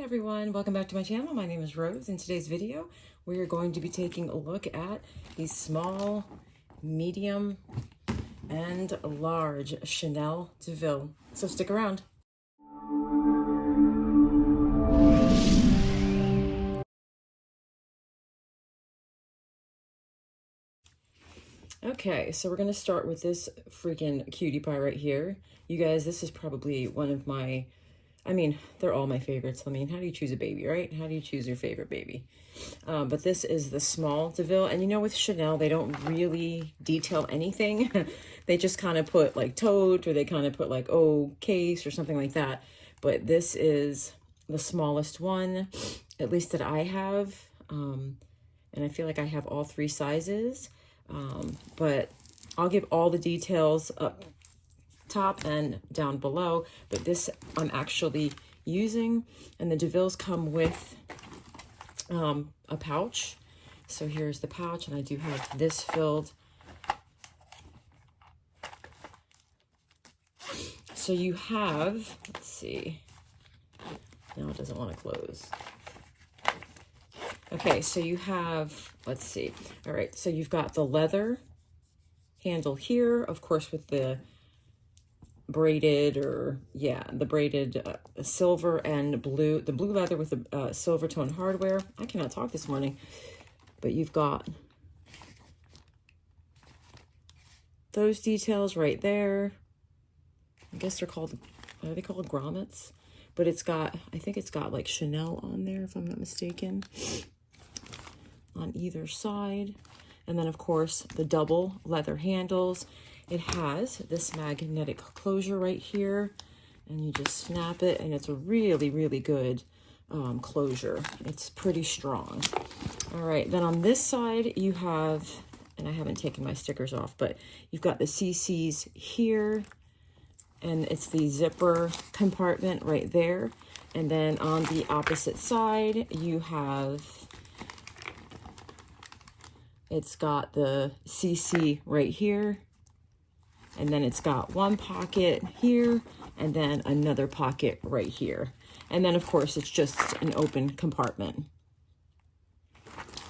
everyone, welcome back to my channel. My name is Rose. In today's video, we are going to be taking a look at these small, medium, and large Chanel Deauville. So stick around. Okay, so we're going to start with this freaking cutie pie right here. You guys, this is probably one of my, they're all my favorites. I mean, how do you choose a baby, right? How do you choose your favorite baby? But this is the small Deauville. And you know, with Chanel, they don't really detail anything. They just kind of put like Tote, or they kind of put like, oh, case or something like that. But this is the smallest one, at least that I have. And I feel like I have all three sizes. But I'll give all the details up top and down below, but this I'm actually using, and the Deauvilles come with a pouch. So here's the pouch, and I do have this filled. So you have, let's see, no, it doesn't want to close. Okay, so you have, let's see. All right, so you've got the leather handle here, of course, with the braided, or yeah, the braided silver and blue, the blue leather with the silver tone hardware. I cannot talk this morning, but you've got those details right there. I guess they're called, are they called grommets? But it's got, I think it's got like Chanel on there, if I'm not mistaken, on either side. And then of course the double leather handles. It has this magnetic closure right here, and you just snap it, and it's a really, really good closure. It's pretty strong. All right, then on this side you have, and I haven't taken my stickers off, but you've got the CCs here, and it's the zipper compartment right there. And then on the opposite side, you have, it's got the CC right here. And then it's got one pocket here, and then another pocket right here. And then of course, it's just an open compartment.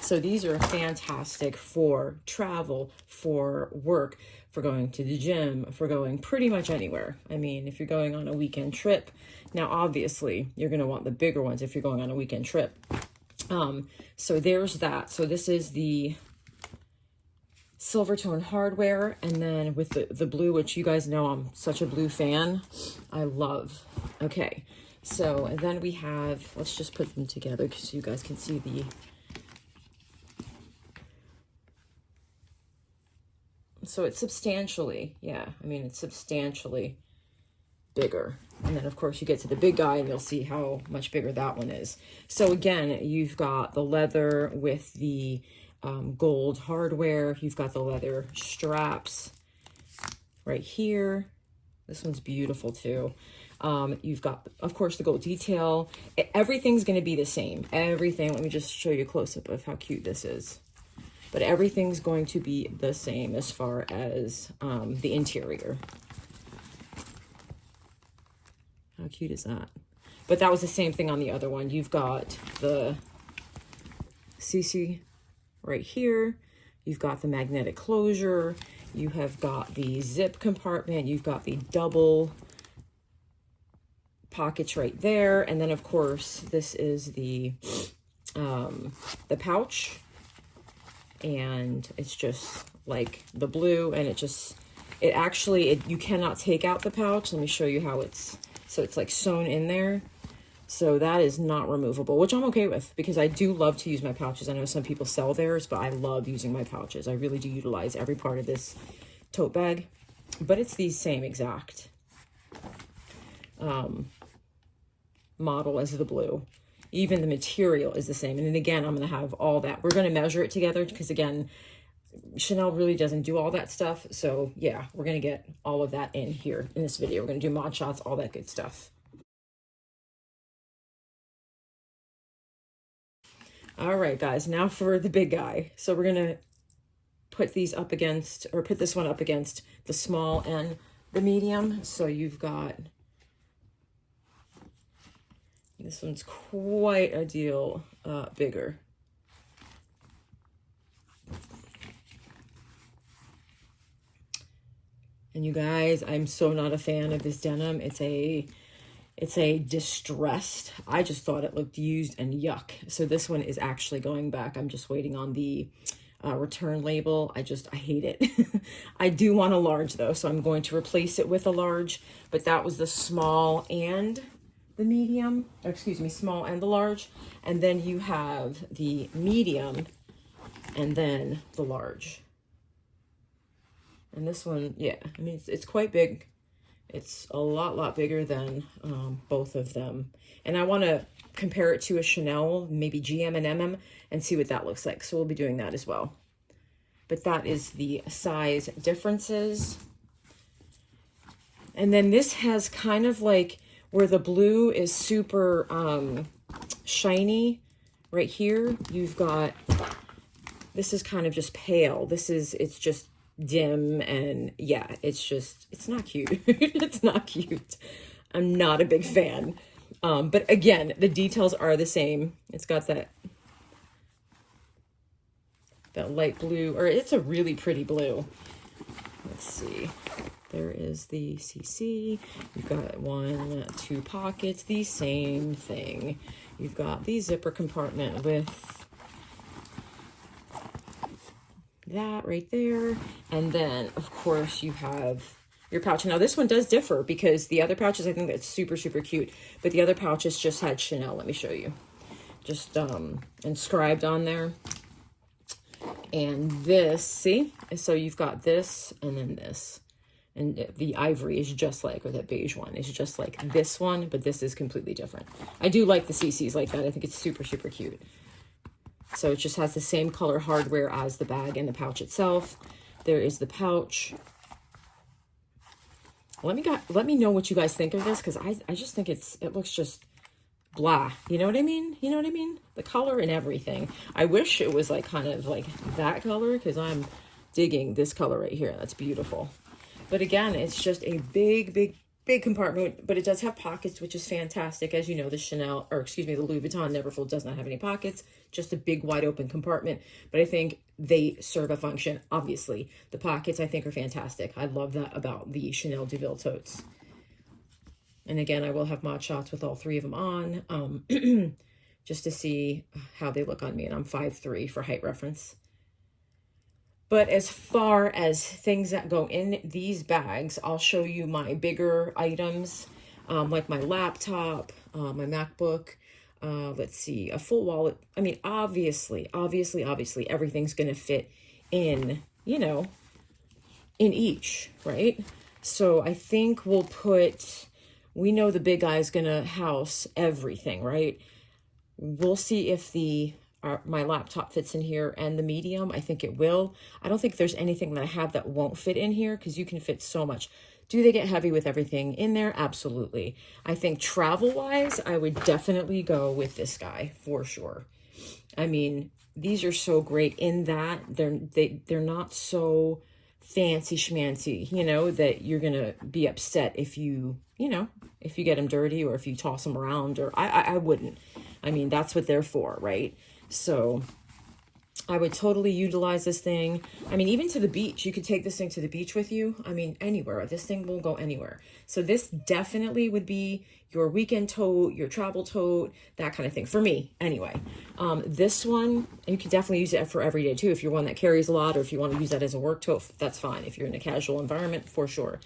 So these are fantastic for travel, for work, for going to the gym, for going pretty much anywhere. I mean, if you're going on a weekend trip, now obviously you're gonna want the bigger ones if you're going on a weekend trip. So there's that. So this is the silver tone hardware, and then with the blue, which you guys know I'm such a blue fan, I love. Okay, so and then we have, let's just put them together so you guys can see the, so it's substantially, yeah, I mean, it's substantially bigger. And then of course you get to the big guy and you'll see how much bigger that one is. So again, you've got the leather with the gold hardware. You've got the leather straps right here. This one's beautiful too. You've got, of course, the gold detail. Everything's going to be the same. Everything. Let me just show you a close-up of how cute this is. But everything's going to be the same as far as the interior. How cute is that? But that was the same thing on the other one. You've got the CC right here. You've got the magnetic closure. You have got the zip compartment. You've got the double pockets right there. And then of course, this is the pouch. And it's just like the blue, and it actually, you cannot take out the pouch. Let me show you how so it's like sewn in there. So that is not removable, which I'm okay with, because I do love to use my pouches. I know some people sell theirs, but I love using my pouches. I really do utilize every part of this tote bag, but it's the same exact model as the blue. Even the material is the same. And then again, I'm going to have all that. We're going to measure it together because again, Chanel really doesn't do all that stuff. So yeah, we're going to get all of that in here in this video. We're going to do mod shots, all that good stuff. All right, guys, now for the big guy. So we're going to put these up against, or put this one up against the small and the medium. So you've got This one's quite a deal bigger. And you guys, I'm so not a fan of this denim. It's a distressed. I just thought it looked used and yuck. So this one is actually going back. I'm just waiting on the return label. I hate it. I do want a large though, so I'm going to replace it with a large, but that was the small and the medium, or excuse me, small and the large. And then you have the medium and then the large. And this one, yeah, I mean, it's quite big. It's a lot bigger than both of them. And I want to compare it to a Chanel, maybe GM and MM, and see what that looks like. So we'll be doing that as well. But that is the size differences. And then this has kind of like where the blue is super shiny right here. You've got, this is kind of just pale. It's just dim, and yeah, it's not cute. It's not cute. I'm not a big fan. But again, the details are the same. It's got that light blue, or it's a really pretty blue. Let's see. There is the CC. You've got 1, 2 pockets, the same thing. You've got the zipper compartment with that right there. And then, of course, you have your pouch. Now, this one does differ because the other pouches, I think that's super cute. But the other pouches just had Chanel. Let me show you. Just inscribed on there. And this, see? So you've got this and then this. And the ivory is just like, or that beige one is just like this one, but this is completely different. I do like the CCs like that. I think it's super cute. So it just has the same color hardware as the bag and the pouch itself. There is the pouch. Let me know what you guys think of this, because I just think it looks just blah. You know what I mean? You know what I mean? The color and everything. I wish it was like kind of like that color, because I'm digging this color right here. That's beautiful. But again, it's just a big compartment, but it does have pockets, which is fantastic. As you know, the Chanel, or excuse me, the Louis Vuitton Neverfull does not have any pockets, just a big wide open compartment. But I think they serve a function. Obviously, the pockets I think are fantastic. I love that about the Chanel Deauville totes. And again, I will have mod shots with all 3 of them on, just to see how they look on me. And I'm 5'3" for height reference. But as far as things that go in these bags, I'll show you my bigger items, like my laptop, my MacBook, let's see, a full wallet. I mean, obviously, everything's going to fit in, you know, in each, right? So I think we know the big guy's going to house everything, right? We'll see if my laptop fits in here and the medium. I think it will. I don't think there's anything that I have that won't fit in here, because you can fit so much. Do they get heavy with everything in there? Absolutely. I think travel-wise, I would definitely go with this guy for sure. I mean, these are so great in that they're not so fancy schmancy, you know, that you're gonna be upset if you get them dirty, or if you toss them around, or I wouldn't. I mean, that's what they're for, right? So I would totally utilize this thing. I mean, even to the beach, you could take this thing to the beach with you. I mean, anywhere. This thing will go anywhere. So this definitely would be your weekend tote, your travel tote, that kind of thing. For me, anyway. This one, you could definitely use it for every day too. If you're one that carries a lot, or if you want to use that as a work tote, that's fine. If you're in a casual environment, for sure.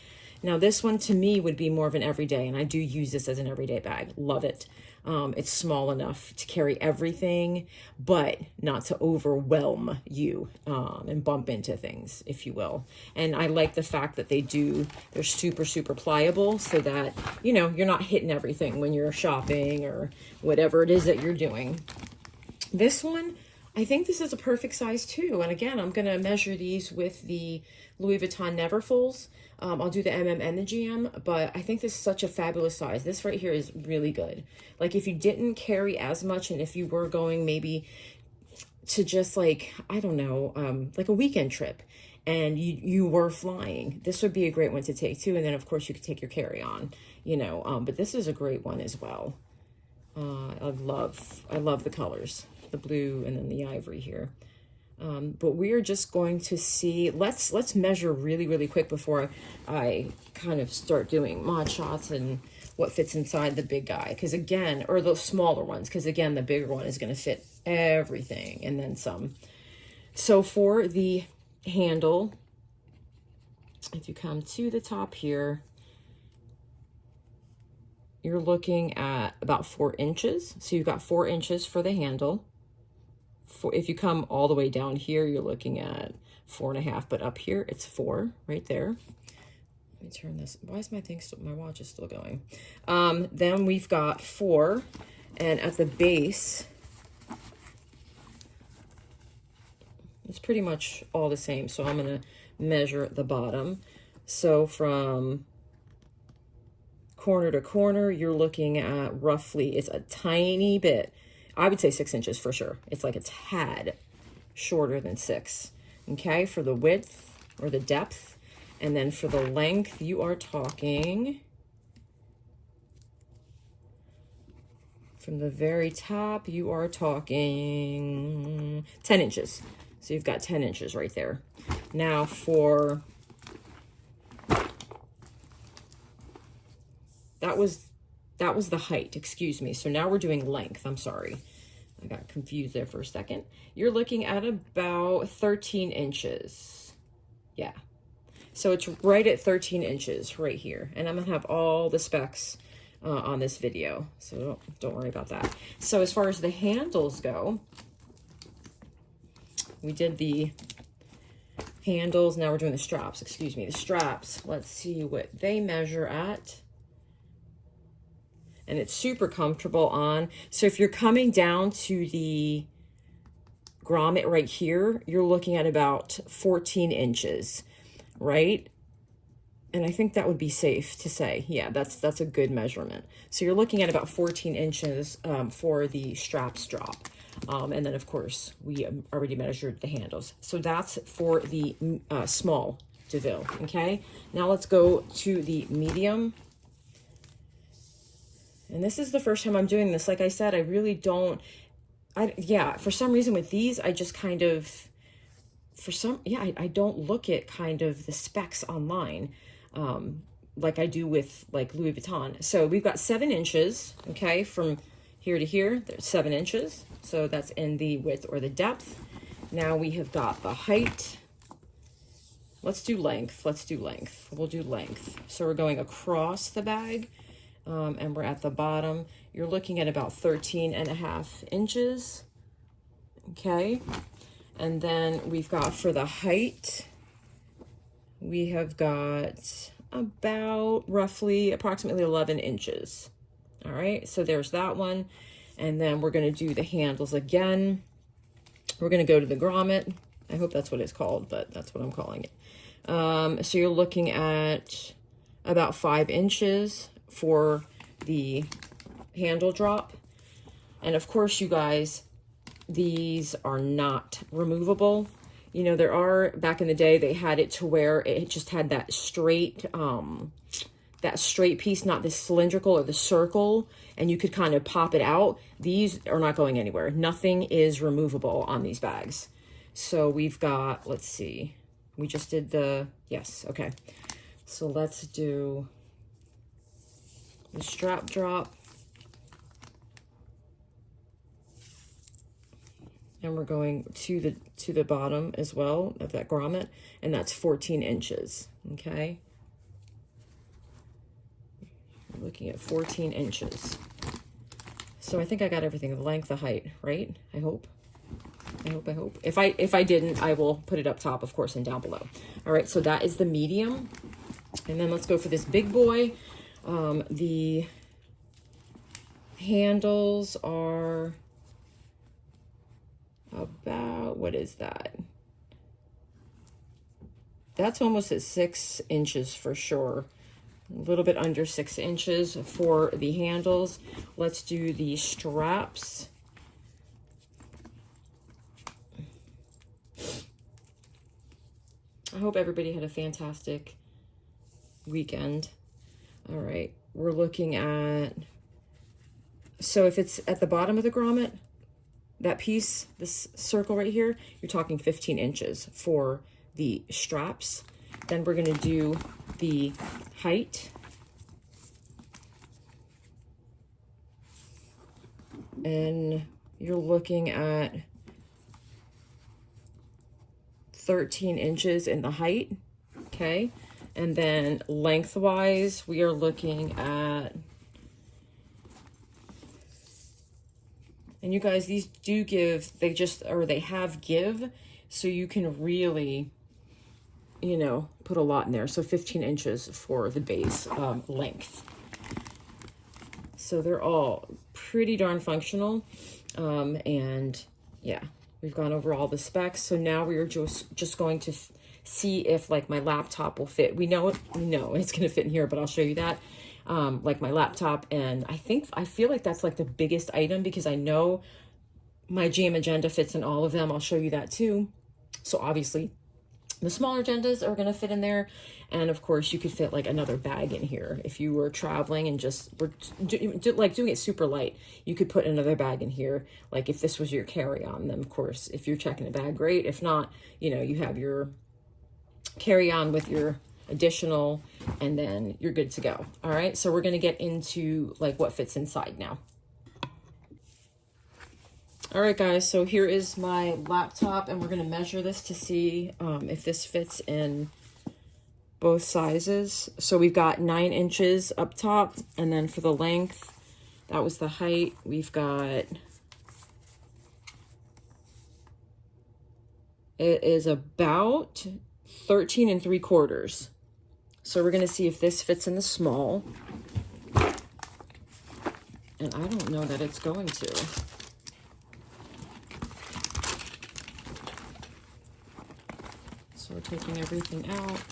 Now, this one to me would be more of an everyday, and I do use this as an everyday bag. Love it. It's small enough to carry everything, but not to overwhelm you and bump into things, if you will. And I like the fact that they're super pliable, so that, you know, you're not hitting everything when you're shopping or whatever it is that you're doing. This one, I think this is a perfect size too. And again, I'm going to measure these with the Louis Vuitton Neverfulls. I'll do the MM and the GM, but I think this is such a fabulous size. This right here is really good. Like, if you didn't carry as much, and if you were going maybe to just like, I don't know, like a weekend trip, and you were flying, this would be a great one to take too. And then of course you could take your carry-on, you know, but this is a great one as well. I love the colors, the blue and then the ivory here. But we are just going to see, let's measure really, really quick before I kind of start doing mod shots and what fits inside the big guy. Because again, or the smaller ones, because again, the bigger one is going to fit everything and then some. So for the handle, if you come to the top here, you're looking at about 4 inches. So you've got 4 inches for the handle. If you come all the way down here, you're looking at 4.5, but up here it's 4 right there. Let me turn this. Why is my thing still, my watch is still going? Then we've got 4, and at the base, it's pretty much all the same. So I'm going to measure the bottom. So from corner to corner, you're looking at roughly, it's a tiny bit, I would say 6 inches for sure. It's like a tad shorter than 6. Okay, for the width or the depth. And then for the length, you are talking from the very top, you are talking 10 inches. So you've got 10 inches right there. Now for, that was the height, excuse me. So now we're doing length. I'm sorry. I got confused there for a second. You're looking at about 13 inches. Yeah. So it's right at 13 inches right here. And I'm going to have all the specs on this video. So don't worry about that. So as far as the handles go, we did the handles. Now we're doing the straps. Excuse me, the straps. Let's see what they measure at. And it's super comfortable on. So if you're coming down to the grommet right here, you're looking at about 14 inches, right? And I think that would be safe to say, yeah, that's a good measurement. So you're looking at about 14 inches for the straps drop. And then of course, we already measured the handles. So that's for the small Deauville, okay? Now let's go to the medium. And this is the first time I'm doing this. Like I said, I really don't, yeah, for some reason with these, I just kind of, I don't look at kind of the specs online like I do with like Louis Vuitton. So we've got 7 inches, okay, from here to here, there's 7 inches. So that's in the width or the depth. Now we have got the height. Let's do length. We'll do length. So we're going across the bag. And we're at the bottom. You're looking at about 13.5 inches. Okay. And then we've got for the height, we have got about approximately 11 inches. All right. So there's that one. And then we're going to do the handles again. We're going to go to the grommet. I hope that's what it's called, but that's what I'm calling it. So you're looking at about 5 inches for the handle drop. And of course, you guys, these are not removable. You know, there are, back in the day, they had it to where it just had that straight piece, not the cylindrical or the circle, and you could kind of pop it out. These are not going anywhere. Nothing is removable on these bags. So we've got, let's see, we just did the, yes, okay. So let's do the strap drop. And we're going to the bottom as well of that grommet, and that's 14 inches, okay? We're looking at 14 inches. So I think I got everything, the length, the height, right? I hope. If I didn't, I will put it up top, of course, and down below. All right, so that is the medium. And then let's go for this big boy. The handles are about, what is that? That's almost at 6 inches for sure. A little bit under 6 inches for the handles. Let's do the straps. I hope everybody had a fantastic weekend. All right, we're looking at So if it's at the bottom of the grommet, that piece, this circle right here, you're talking 15 inches for the straps. Then we're going to do the height. And you're looking at 13 inches in the height, okay? And then lengthwise, we are looking at, and you guys, these do give, they have give, so you can really, you know, put a lot in there. So 15 inches for the base length. So they're all pretty darn functional. And yeah, we've gone over all the specs. So now we are just going to see if like my laptop will fit. We know it's going to fit in here, but I'll show you that. Like my laptop, and I feel like that's like the biggest item, because I know my GM agenda fits in all of them. I'll show you that too. So obviously the smaller agendas are going to fit in there. And of course you could fit like another bag in here. If you were traveling and just were like doing it super light, you could put another bag in here. Like if this was your carry-on, then of course, if you're checking a bag, great. If not, you know, you have your carry-on with your additional, and then you're good to go. All right, so we're going to get into like what fits inside now. All right, guys, so here is my laptop, and we're going to measure this to see if this fits in both sizes. So we've got 9 inches up top, and then for the length, that was the height, we've got, it is about 13 3/4. So we're going to see if this fits in the small. And I don't know that it's going to. So we're taking everything out.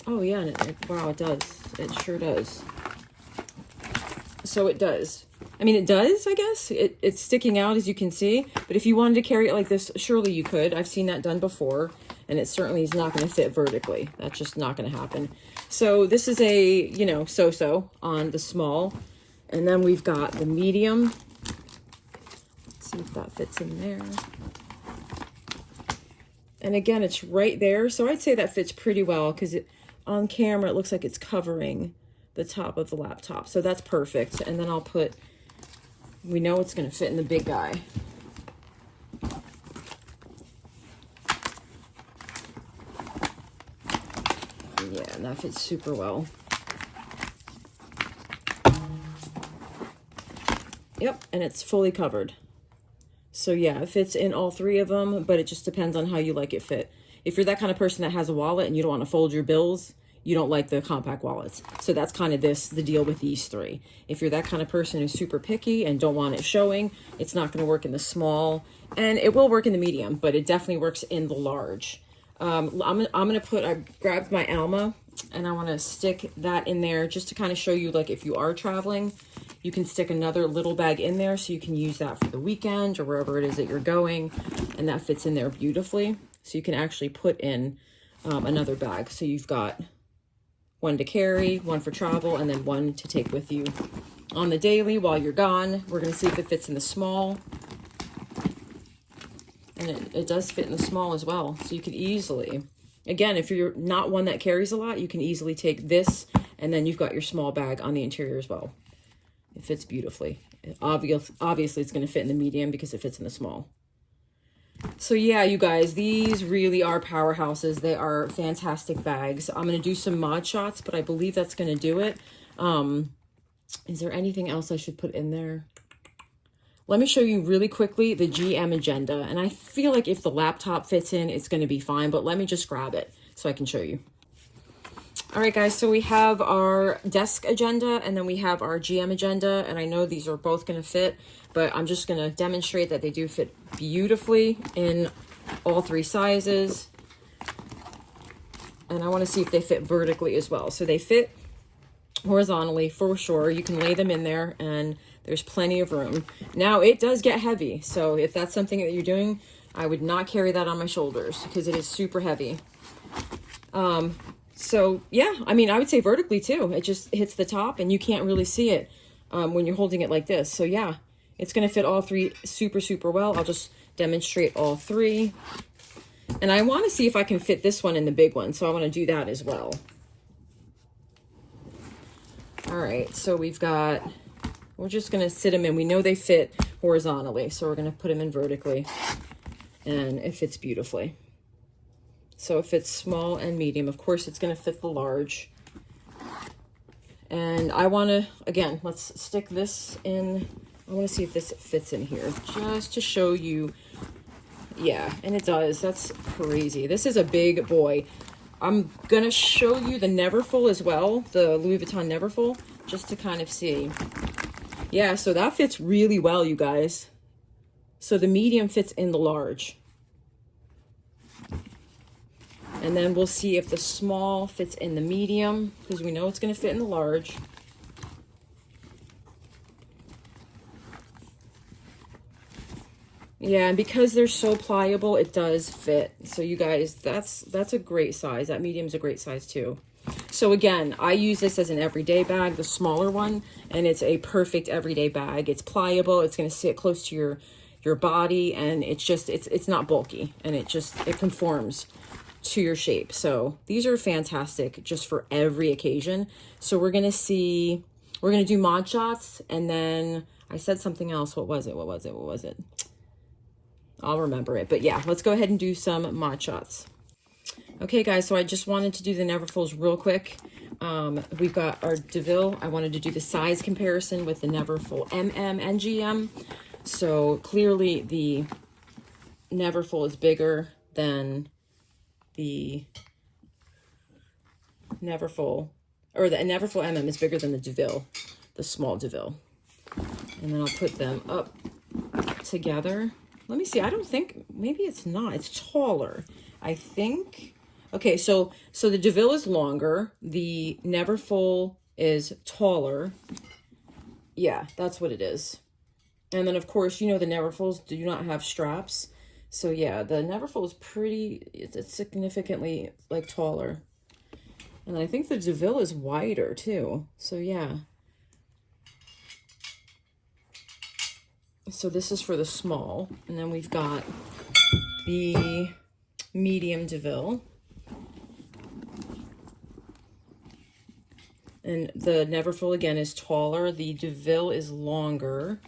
Oh yeah, and wow, it does. It sure does. So it does. I mean, it does, I guess. It's sticking out, as you can see. But if you wanted to carry it like this, surely you could. I've seen that done before. And it certainly is not going to fit vertically. That's just not going to happen. So this is a, you know, so-so on the small. And then we've got the medium. Let's see if that fits in there. And again, it's right there. So I'd say that fits pretty well, because on camera, it looks like it's covering the top of the laptop. So that's perfect. And then I'll put, we know it's going to fit in the big guy. Yeah, and that fits super well. Yep, and it's fully covered. So yeah, it fits in all 3 of them, but it just depends on how you like it fit. If you're that kind of person that has a wallet and you don't want to fold your bills, you don't like the compact wallets. So that's kind of the deal with these 3. If you're that kind of person who's super picky and don't want it showing, it's not going to work in the small, and it will work in the medium, but it definitely works in the large. I'm gonna put, I grabbed my Alma, and I want to stick that in there just to kind of show you, like, if you are traveling, you can stick another little bag in there, so you can use that for the weekend or wherever it is that you're going, and that fits in there beautifully. So you can actually put in another bag. So you've got one to carry, one for travel, and then one to take with you on the daily while you're gone. We're going to see if it fits in the small. And it does fit in the small as well. So you could easily, again, if you're not one that carries a lot, you can easily take this, and then you've got your small bag on the interior as well. It fits beautifully. Obviously, it's going to fit in the medium because it fits in the small. So yeah, you guys, these really are powerhouses. They are fantastic bags. I'm going to do some mod shots, but I believe that's going to do it. Is there anything else I should put in there? Let me show you really quickly the GM agenda. And I feel like if the laptop fits in, it's going to be fine. But let me just grab it so I can show you. All right, guys. So we have our desk agenda, and then we have our GM agenda. And I know these are both going to fit, but I'm just going to demonstrate that they do fit beautifully in all 3 sizes. And I want to see if they fit vertically as well. So they fit horizontally for sure. You can lay them in there, and there's plenty of room. Now, it does get heavy. So if that's something that you're doing, I would not carry that on my shoulders because it is super heavy. So yeah, I mean, I would say vertically too. It just hits the top and you can't really see it when you're holding it like this. So yeah, it's going to fit all three super, super well. I'll just demonstrate all three. And I want to see if I can fit this one in the big one. So I want to do that as well. All right, so we're just going to sit them in. We know they fit horizontally, so we're going to put them in vertically. And it fits beautifully. So it fits small and medium. Of course, it's going to fit the large. And I want to, again, let's stick this in. I want to see if this fits in here just to show you. Yeah, and it does. That's crazy. This is a big boy. I'm going to show you the Neverfull as well, the Louis Vuitton Neverfull, just to kind of see. Yeah, so that fits really well, you guys. So the medium fits in the large. And then we'll see if the small fits in the medium, because we know it's going to fit in the large. Yeah, and because they're so pliable, it does fit. So you guys, that's a great size. That medium's a great size too. So again, I use this as an everyday bag, the smaller one, and it's a perfect everyday bag. It's pliable. It's going to sit close to your body, and it's not bulky, and it conforms to your shape. So these are fantastic just for every occasion. So we're going to do mod shots, and then I said something else. What was it? I'll remember it. But yeah, let's go ahead and do some mod shots. Okay, guys, so I just wanted to do the Neverfulls real quick. We've got our Deauville. I wanted to do the size comparison with the Neverfull MM and GM. So clearly the Neverfull is bigger than the Neverfull, or the Neverfull MM is bigger than the Deauville, the small Deauville. And then I'll put them up together. Let me see. I don't think, maybe it's not. It's taller, I think. Okay, so the Deauville is longer. The Neverfull is taller. Yeah, that's what it is. And then, of course, you know the Neverfulls do not have straps. So, yeah, the Neverfull is it's significantly, like, taller. And I think the Deauville is wider, too. So, yeah. So this is for the small, and then we've got the medium Deauville. And the Neverfull, again, is taller. The Deauville is longer.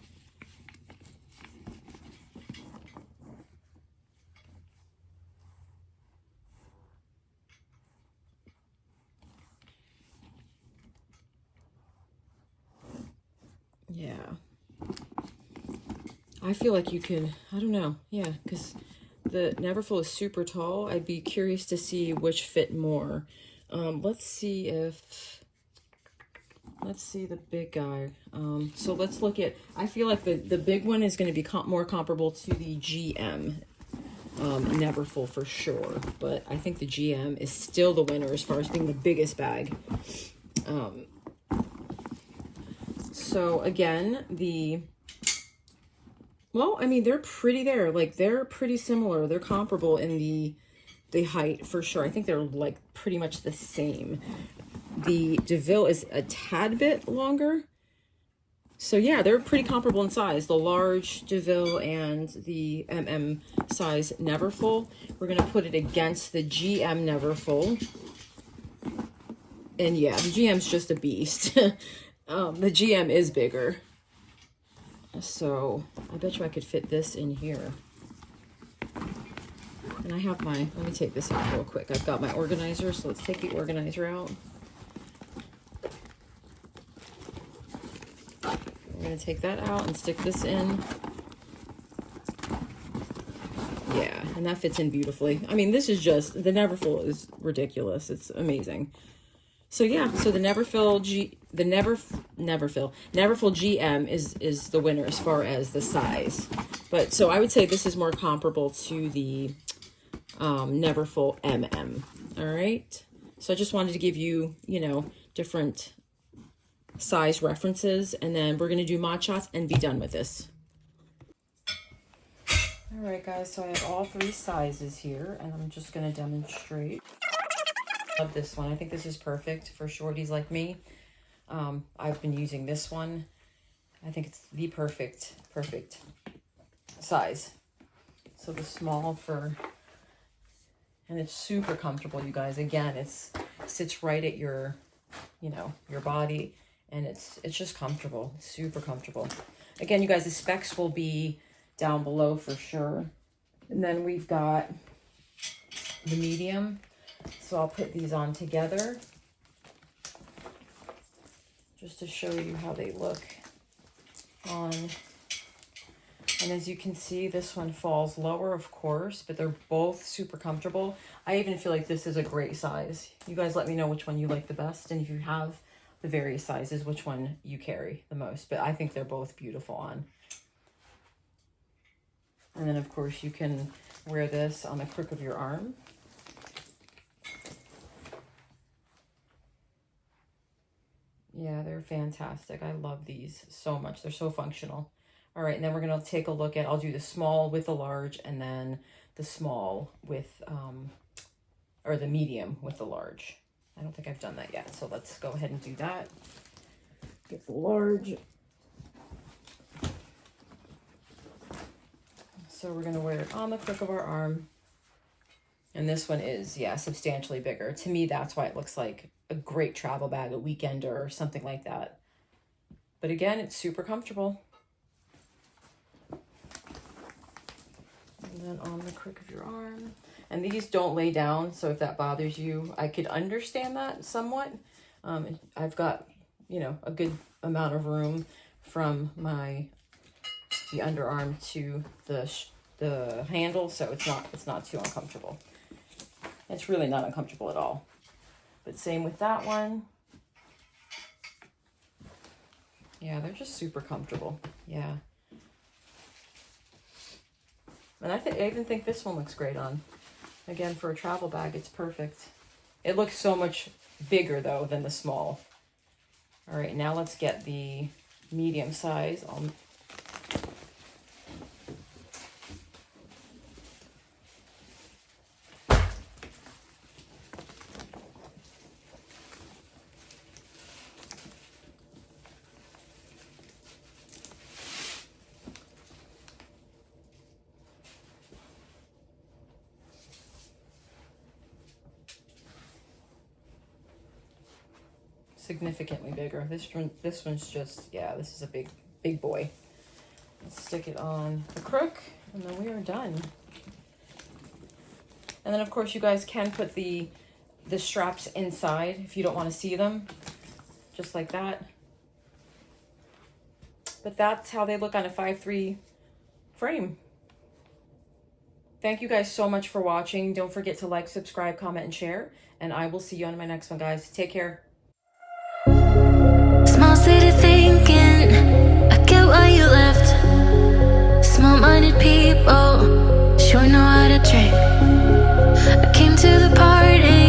Yeah. I feel like you can, I don't know, yeah, because the Neverfull is super tall. I'd be curious to see which fit more. Let's see the big guy. So let's look at, I feel like the big one is going to be more comparable to the GM Neverfull for sure. But I think the GM is still the winner as far as being the biggest bag. So again, well, I mean, they're pretty there. Like, they're pretty similar. They're comparable in the height for sure. I think they're like pretty much the same. The Deauville is a tad bit longer. So yeah, they're pretty comparable in size. The large Deauville and the MM size Neverfull. We're going to put it against the GM Neverfull. And yeah, the GM's just a beast. The GM is bigger. So I bet you I could fit this in here. And I have let me take this out real quick. I've got my organizer, so let's take the organizer out. We're going to take that out and stick this in. Yeah, and that fits in beautifully. I mean, this is just, the Neverfull is ridiculous. It's amazing. So yeah, so the Neverfull GM is the winner as far as the size. But so I would say this is more comparable to the Neverfull MM. All right. So I just wanted to give you, different size references, and then we're going to do mod shots and be done with this. All right, guys, so I have all three sizes here, and I'm just going to demonstrate. Love this one. I think this is perfect for shorties like me. I've been using this one. I think it's the perfect size. So the small for, and it's super comfortable, you guys. Again, it sits right at your, you know, your body, and it's just comfortable. It's super comfortable. Again, you guys, the specs will be down below for sure. And then we've got the medium. So I'll put these on together just to show you how they look on. And as you can see, this one falls lower, of course, but they're both super comfortable. I even feel like this is a great size. You guys let me know which one you like the best, and if you have the various sizes, which one you carry the most. But I think they're both beautiful on. And then, of course, you can wear this on the crook of your arm. Yeah, they're fantastic. I love these so much. They're so functional. All right, and then we're going to take a look at, I'll do the small with the large, and then the small with, or the medium with the large. I don't think I've done that yet, so let's go ahead and do that. Get the large. So we're going to wear it on the crook of our arm. And this one is, yeah, substantially bigger. To me, that's why it looks like a great travel bag, a weekender or something like that. But again, it's super comfortable. And then on the crook of your arm. And these don't lay down, so if that bothers you, I could understand that somewhat. I've got, you know, a good amount of room from the underarm to the handle, so it's not too uncomfortable. It's really not uncomfortable at all. But same with that one. Yeah, they're just super comfortable. Yeah. And I even think this one looks great on. Again, for a travel bag, it's perfect. It looks so much bigger, though, than the small. All right, now let's get the medium size. Significantly bigger. This one's just, yeah, this is a big boy. Let's stick it on the crook, and then we are done. And then, of course, you guys can put the straps inside if you don't want to see them, just like that. But that's how they look on a 5'3" frame. Thank you guys so much for watching. Don't forget to like, subscribe, comment, and share. And I will see you on my next one, guys. Take care. Small city thinking, I get why you left. Small-minded people sure know how to trick. I came to the party